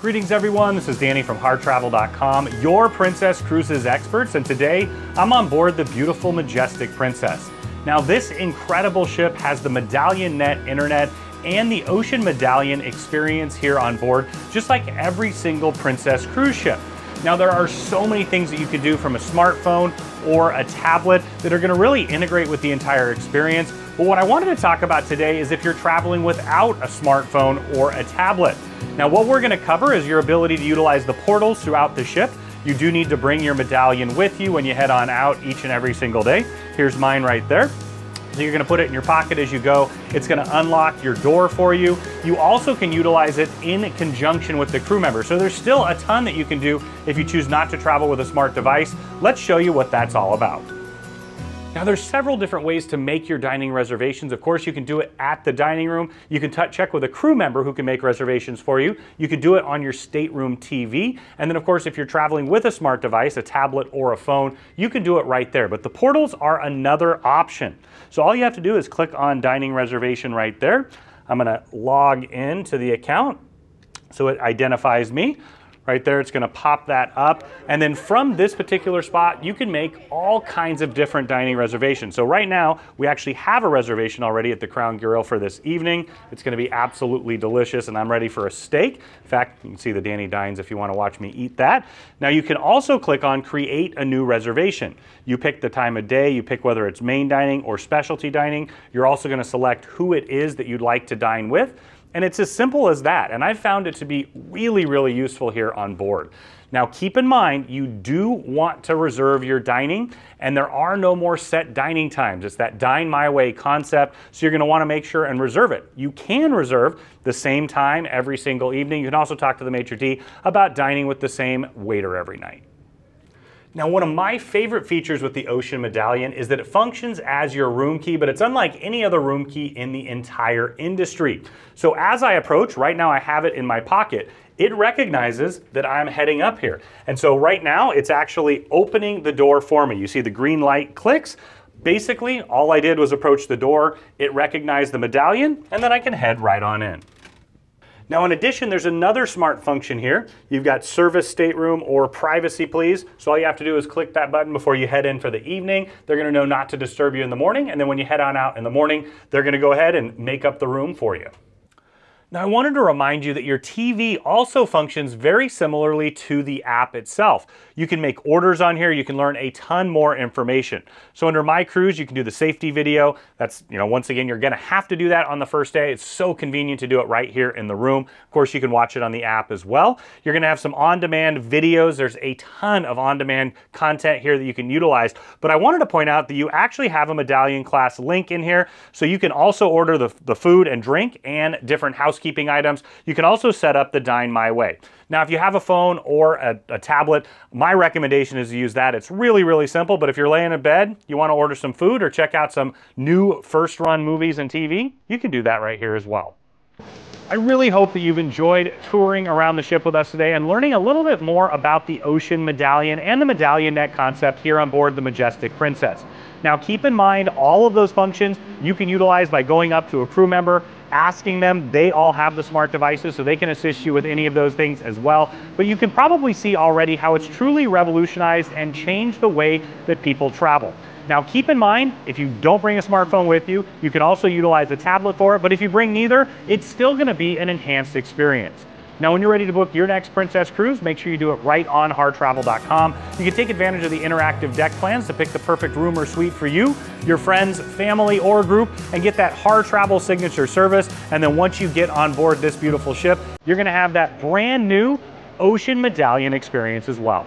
Greetings everyone, this is Danny from HarrTravel.com, your Princess Cruises experts, and today I'm on board the beautiful, majestic Princess. Now this incredible ship has the Medallion Net internet and the OceanMedallion experience here on board, just like every single Princess cruise ship. Now there are so many things that you can do from a smartphone or a tablet that are going to really integrate with the entire experience. But what I wanted to talk about today is if you're traveling without a smartphone or a tablet. Now what we're going to cover is your ability to utilize the portals throughout the ship. You do need to bring your medallion with you when you head on out each and every single day. Here's mine right there. So you're going to put it in your pocket as you go. It's going to unlock your door for you. You also can utilize it in conjunction with the crew member. So there's still a ton that you can do if you choose not to travel with a smart device. Let's show you what that's all about. Now there's several different ways to make your dining reservations. Of course, you can do it at the dining room. You can check with a crew member who can make reservations for you. You can do it on your stateroom TV. And then of course, if you're traveling with a smart device, a tablet or a phone, you can do it right there. But the portals are another option. So all you have to do is click on dining reservation right there. I'm gonna log in to the account so it identifies me. Right there, it's going to pop that up. And then from this particular spot, you can make all kinds of different dining reservations. So right now, we actually have a reservation already at the Crown Grill for this evening. It's going to be absolutely delicious, and I'm ready for a steak. In fact, you can see the Danny Dines if you want to watch me eat that. Now you can also click on Create a New Reservation. You pick the time of day, you pick whether it's main dining or specialty dining. You're also going to select who it is that you'd like to dine with. And it's as simple as that, and I've found it to be really, really useful here on board. Now keep in mind, you do want to reserve your dining, and there are no more set dining times. It's that dine my way concept, so you're going to want to make sure and reserve it. You can reserve the same time every single evening. You can also talk to the maitre d' about dining with the same waiter every night. Now, one of my favorite features with the OceanMedallion is that it functions as your room key, but it's unlike any other room key in the entire industry. So as I approach, right now I have it in my pocket, it recognizes that I'm heading up here. And so right now it's actually opening the door for me. You see the green light clicks. Basically, all I did was approach the door, it recognized the medallion, and then I can head right on in. Now in addition, there's another smart function here. You've got service stateroom or privacy please. So all you have to do is click that button before you head in for the evening. They're going to know not to disturb you in the morning, and then when you head on out in the morning, they're going to go ahead and make up the room for you. Now I wanted to remind you that your TV also functions very similarly to the app itself. You can make orders on here, you can learn a ton more information. So under My Cruise, you can do the safety video. That's, once again, you're gonna have to do that on the first day. It's so convenient to do it right here in the room. Of course, you can watch it on the app as well. You're gonna have some on-demand videos. There's a ton of on-demand content here that you can utilize. But I wanted to point out that you actually have a Medallion Class link in here, so you can also order the food and drink and different housekeeping items. You can also set up the Dine My Way. Now, if you have a phone or a tablet, my recommendation is to use that. It's really, really simple, but if you're laying in bed, you want to order some food or check out some new first-run movies and TV, you can do that right here as well. I really hope that you've enjoyed touring around the ship with us today and learning a little bit more about the OceanMedallion and the Medallion Net concept here on board the Majestic Princess. Now keep in mind, all of those functions you can utilize by going up to a crew member, asking them. They all have the smart devices, so they can assist you with any of those things as well. But you can probably see already how it's truly revolutionized and changed the way that people travel. Now keep in mind, if you don't bring a smartphone with you, you can also utilize a tablet for it, but if you bring neither, it's still going to be an enhanced experience. Now when you're ready to book your next Princess cruise, make sure you do it right on HarrTravel.com. You can take advantage of the interactive deck plans to pick the perfect room or suite for you, your friends, family, or group, and get that Harr Travel signature service. And then once you get on board this beautiful ship, you're going to have that brand new OceanMedallion experience as well.